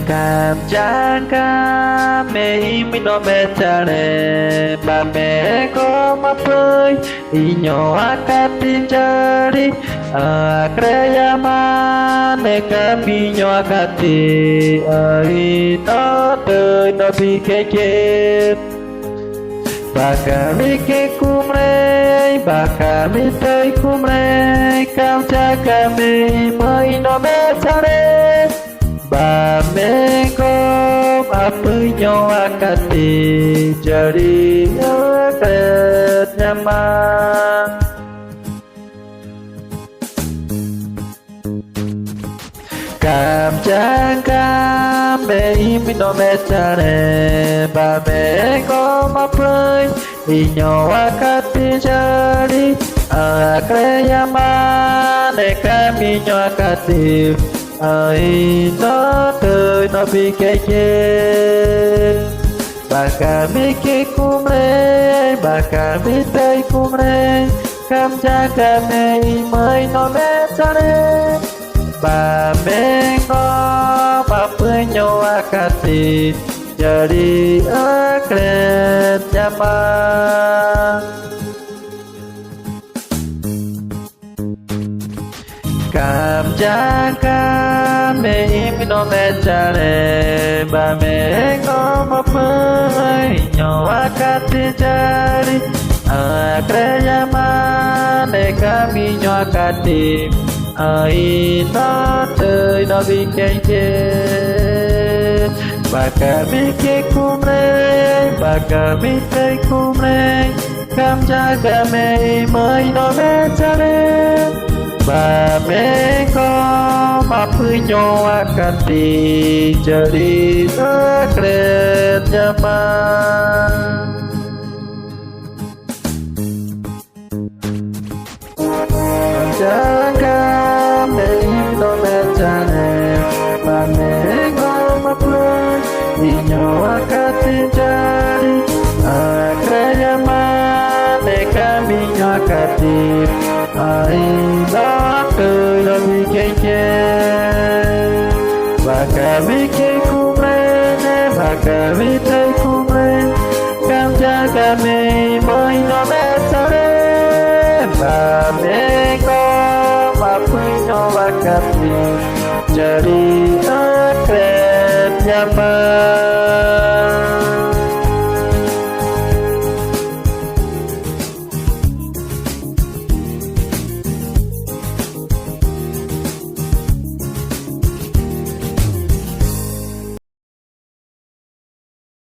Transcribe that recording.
Cảm giác ca mê mình nó mê cha nè bà mẹ có mà phơi y nhỏ aka tin cha đi kreya ma ne ka pi nhỏ aka ti ai nó tới nó bị cái chết bà kami ke kumre bà kami tới kumre cảm giác kami mới nó mê cha nè bà mẹ có apa nyo akati jadi akat nyaman cảm giác cảm mẹ mình nó mẹ cha nè bà mẹ có apa nyo akati jadi akat nyaman ne kami nyo akati ai nó tới nó bị cái chết bà cả biết cái cung rê bà cả biết tới cung rê cảm giác cả mẹ mới nó mẹ cha rê bà mẹ có bà với nhau akati jadi akret nyaman cảm giác cảm mẹ mình nó mẹ cha nè bà mẹ có một hơi nhỏ akati jadi kreya ma ne kami nhỏ akati ai nó tới nó bị cái chết bà kami ke kumre bà kami tới kumre cảm giác cảm mẹ mới nó mẹ cha nè bà mẹ có mà punya akati jadi akret nyaman jaga mẹ cha nè bà mẹ có mà punya akati jadi akret nyaman ne kami akati ai đó tới nó bị cái chết và cả biết cái cung lên và cả biết thấy cung lên cảm giác cả mẹ mới nó mẹ sao đấy và mẹ có mà punya wakati jadi akret nyaman